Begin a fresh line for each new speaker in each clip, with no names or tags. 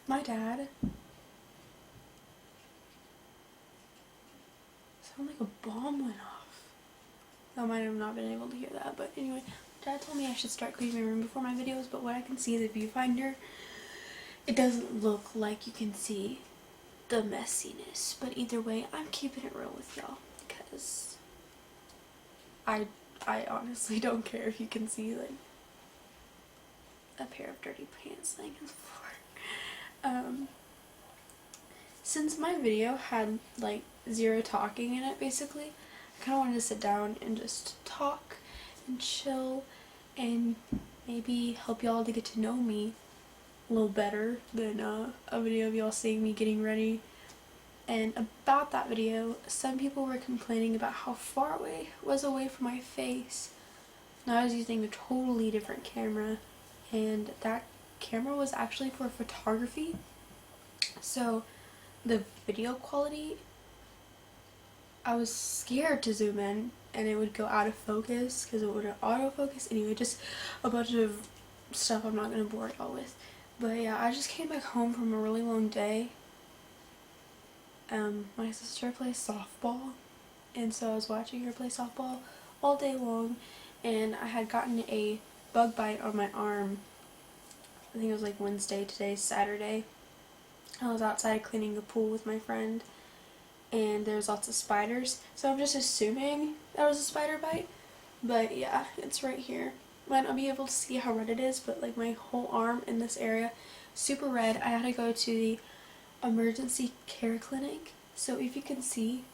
My dad sounded like a bomb went off. I might have not been able to hear that, but anyway, Dad told me I should start cleaning my room before my videos, but what I can see in the viewfinder, it doesn't look like you can see the messiness. But either way, I'm keeping it real with y'all because I honestly don't care if you can see like a pair of dirty pants laying on the floor. Since my video had like zero talking in it, basically, I kind of wanted to sit down and just talk and chill and maybe help y'all to get to know me a little better than a video of y'all seeing me getting ready. And about that video, some people were complaining about how far away it was away from my face. Now I was using a totally different camera, and that camera was actually for photography, so the video quality, I was scared to zoom in and it would go out of focus because it would autofocus. Anyway, just a bunch of stuff I'm not going to bore y'all with. But yeah, I just came back home from a really long day. My sister plays softball, and so I was watching her play softball all day long, and I had gotten a bug bite on my arm. I think it was like Wednesday, today's Saturday. I was outside cleaning the pool with my friend, and there was lots of spiders, so I'm just assuming that was a spider bite. But yeah, it's right here. Might not be able to see how red it is, but like my whole arm in this area, super red. I had to go to the emergency care clinic, so if you can see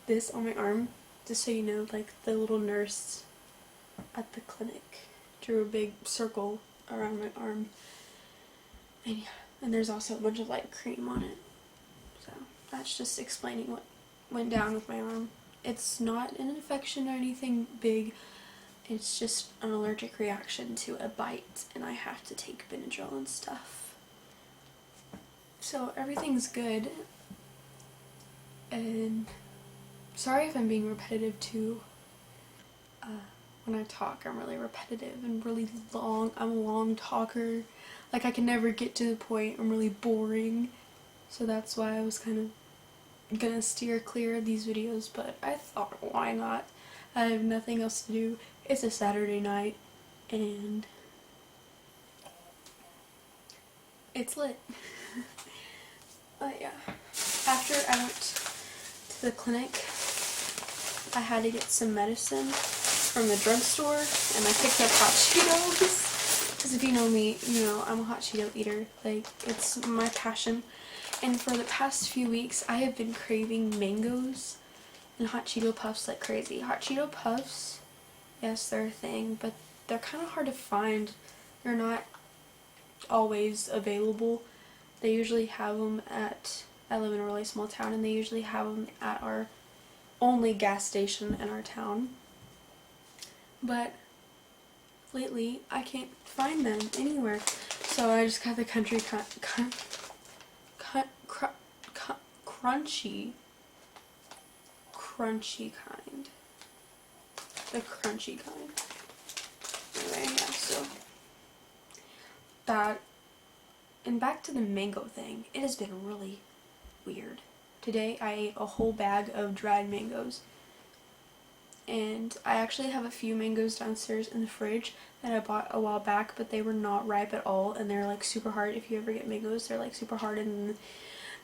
this on my arm, just so you know, like the little nurse at the clinic drew a big circle around my arm, and yeah, and there's also a bunch of like cream on it. So that's just explaining what went down with my arm. It's not an infection or anything big, it's just an allergic reaction to a bite, and I have to take Benadryl and stuff. So everything's good, and sorry if I'm being repetitive too. When I talk, I'm really repetitive and really long. I'm a long talker. Like, I can never get to the point. I'm really boring. So that's why I was kind of gonna steer clear of these videos, but I thought, why not? I have nothing else to do. It's a Saturday night, and it's lit. But yeah, after I went to the clinic, I had to get some medicine from the drugstore, and I picked up hot Cheetos, because if you know me, you know I'm a hot Cheeto eater. Like, it's my passion. And for the past few weeks, I have been craving mangoes and hot Cheeto Puffs like crazy. Hot Cheeto Puffs, yes, they're a thing, but they're kind of hard to find. They're not always available. They usually have them at, I live in a really small town, and they usually have them at our only gas station in our town. But lately, I can't find them anywhere. So I just got the crunchy kind. The crunchy kind. Anyway, yeah, so that, and back to the mango thing. It has been really weird. Today I ate a whole bag of dried mangoes. And I actually have a few mangoes downstairs in the fridge that I bought a while back, but they were not ripe at all, and they're like super hard. If you ever get mangoes, they're like super hard, and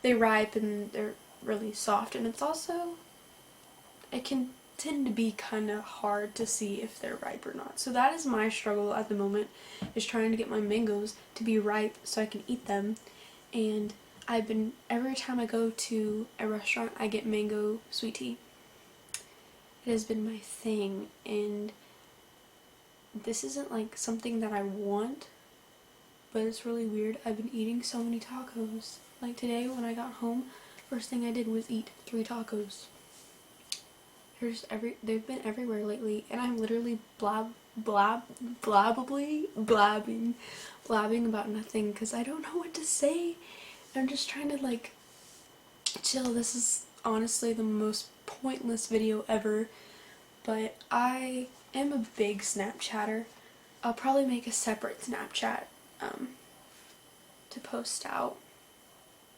they ripe and they're really soft, and it's also, it can tend to be kind of hard to see if they're ripe or not. So that is my struggle at the moment, is trying to get my mangoes to be ripe so I can eat them. And I've been, every time I go to a restaurant, I get mango sweet tea. It has been my thing, and this isn't like something that I want, but it's really weird. I've been eating so many tacos. Like today when I got home, first thing I did was eat 3 tacos. They've been everywhere lately, and I'm literally blabbing about nothing because I don't know what to say. I'm just trying to like chill. This is honestly the most pointless video ever, but I am a big Snapchatter. I'll probably make a separate Snapchat to post out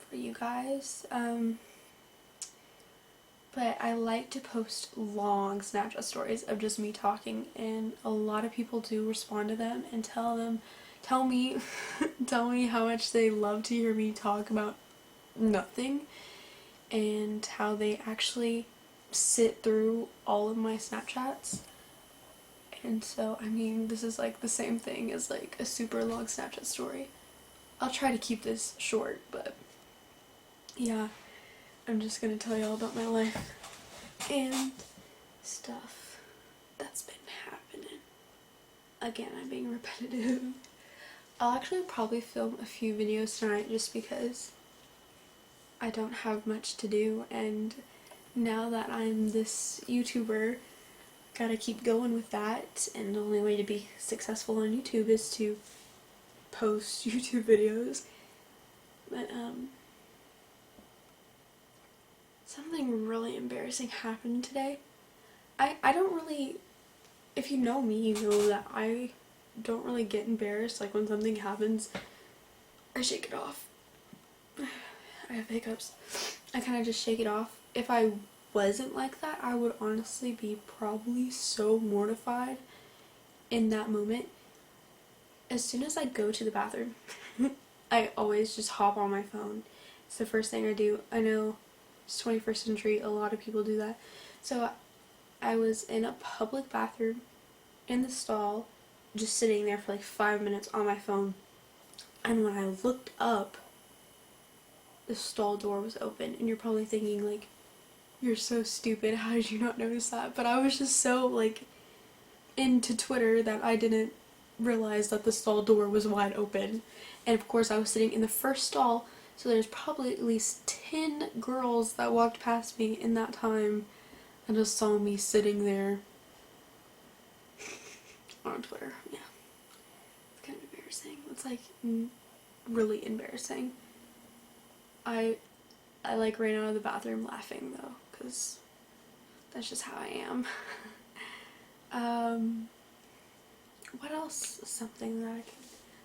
for you guys. But I like to post long Snapchat stories of just me talking, and a lot of people do respond to them and tell me tell me how much they love to hear me talk about nothing, and how they actually sit through all of my Snapchats. And so, I mean, this is like the same thing as like a super long Snapchat story. I'll try to keep this short, but yeah, I'm just gonna tell you all about my life and stuff that's been happening. Again, I'm being repetitive. I'll actually probably film a few videos tonight just because I don't have much to do, and now that I'm this YouTuber, gotta keep going with that, and the only way to be successful on YouTube is to post YouTube videos. But something really embarrassing happened today. I don't really, if you know me, you know that I don't really get embarrassed. Like when something happens, I shake it off. I have hiccups. I kind of just shake it off. If I wasn't like that, I would honestly be probably so mortified in that moment. As soon as I go to the bathroom, I always just hop on my phone. It's the first thing I do. I know it's 21st century, a lot of people do that. So I was in a public bathroom in the stall, just sitting there for like 5 minutes on my phone. And when I looked up, the stall door was open. And you're probably thinking like, you're so stupid, how did you not notice that? But I was just so like into Twitter that I didn't realize that the stall door was wide open. And of course I was sitting in the first stall, so there's probably at least 10 girls that walked past me in that time and just saw me sitting there on Twitter. Yeah, it's kind of embarrassing. It's like really embarrassing. I like ran out of the bathroom laughing though, because that's just how I am. What else? Something that I can,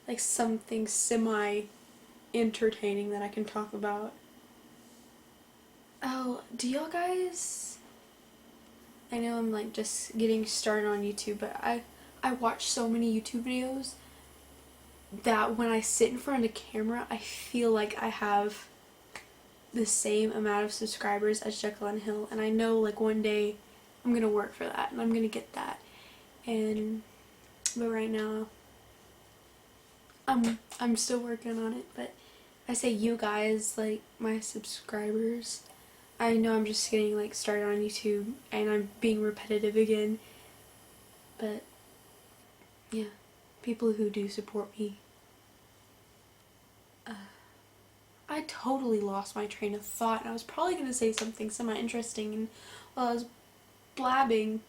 like something semi-entertaining that I can talk about. Oh, do y'all guys, I know I'm like just getting started on YouTube, but I watch so many YouTube videos that when I sit in front of the camera, I feel like I have the same amount of subscribers as Jekyll and Hill, and I know like one day I'm gonna work for that and I'm gonna get that. But right now I'm still working on it. But I say you guys, like my subscribers, I know I'm just getting like started on YouTube and I'm being repetitive again, but yeah, people who do support me. I totally lost my train of thought, and I was probably going to say something semi-interesting, and while I was blabbing,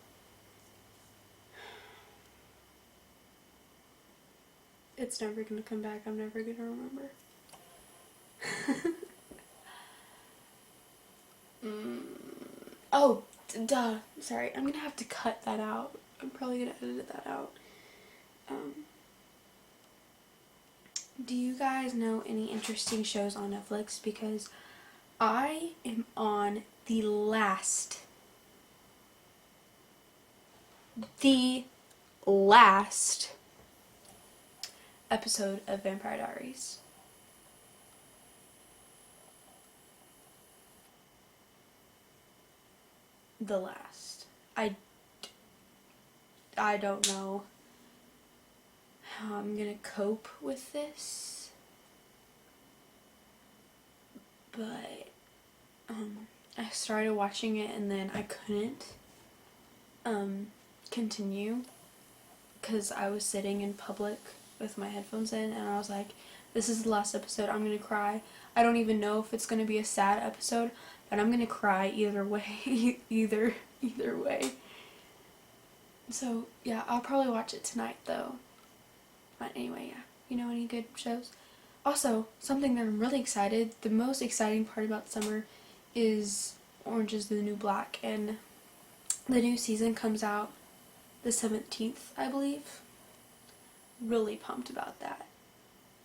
it's never going to come back. I'm never going to remember. Oh, duh. Sorry, I'm going to have to cut that out. I'm probably going to edit that out. Do you guys know any interesting shows on Netflix? Because I am on the last episode of Vampire Diaries. The last. I don't know how I'm gonna cope with this, but I started watching it and then I couldn't continue because I was sitting in public with my headphones in, and I was like, this is the last episode, I'm gonna cry. I don't even know if it's gonna be a sad episode, but I'm gonna cry either way. either way. So yeah, I'll probably watch it tonight though. But anyway, yeah. You know any good shows? Also, something that I'm really excited, the most exciting part about summer is Orange is the New Black, and the new season comes out the 17th, I believe. Really pumped about that.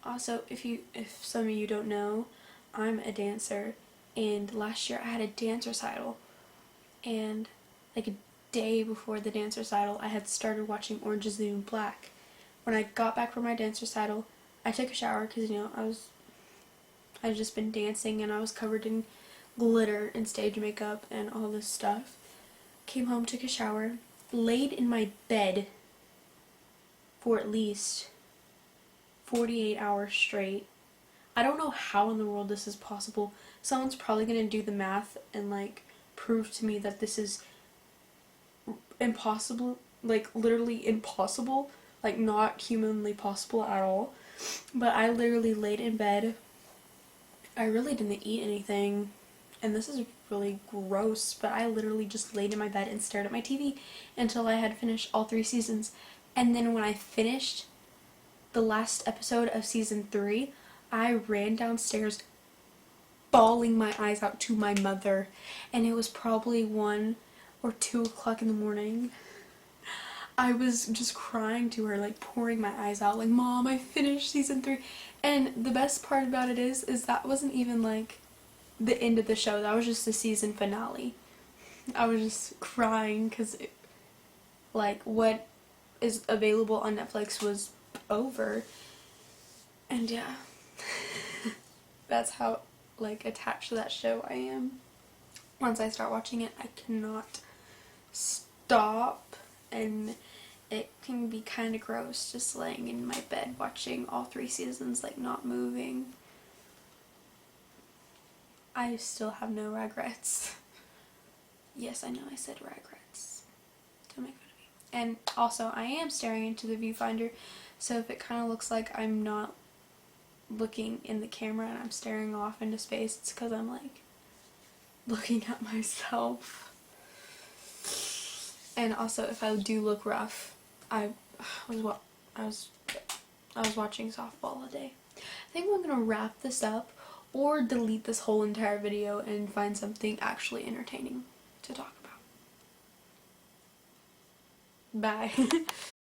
Also, if some of you don't know, I'm a dancer, and last year I had a dance recital, and like a day before the dance recital I had started watching Orange is the New Black. When I got back from my dance recital, I took a shower because, you know, I'd just been dancing and I was covered in glitter and stage makeup and all this stuff. Came home, took a shower, laid in my bed for at least 48 hours straight. I don't know how in the world this is possible. Someone's probably gonna do the math and like prove to me that this is impossible, like literally impossible, like not humanly possible at all. But I literally laid in bed. I really didn't eat anything, and this is really gross, but I literally just laid in my bed and stared at my TV until I had finished all 3 seasons. And then when I finished the last episode of season 3, I ran downstairs bawling my eyes out to my mother, and it was probably 1 or 2 o'clock in the morning. I was just crying to her, like pouring my eyes out, like, Mom, I finished season 3. And the best part about it is that wasn't even like the end of the show. That was just the season finale. I was just crying because like what is available on Netflix was over. And yeah, that's how like attached to that show I am. Once I start watching it, I cannot stop, and it can be kind of gross just laying in my bed watching all 3 seasons, like not moving. I still have no regrets. Yes, I know I said regrets. Don't make fun of me. And also, I am staring into the viewfinder, so if it kind of looks like I'm not looking in the camera and I'm staring off into space, it's because I'm like looking at myself. And also, if I do look rough, I was watching softball all day. I think I'm gonna wrap this up or delete this whole entire video and find something actually entertaining to talk about. Bye.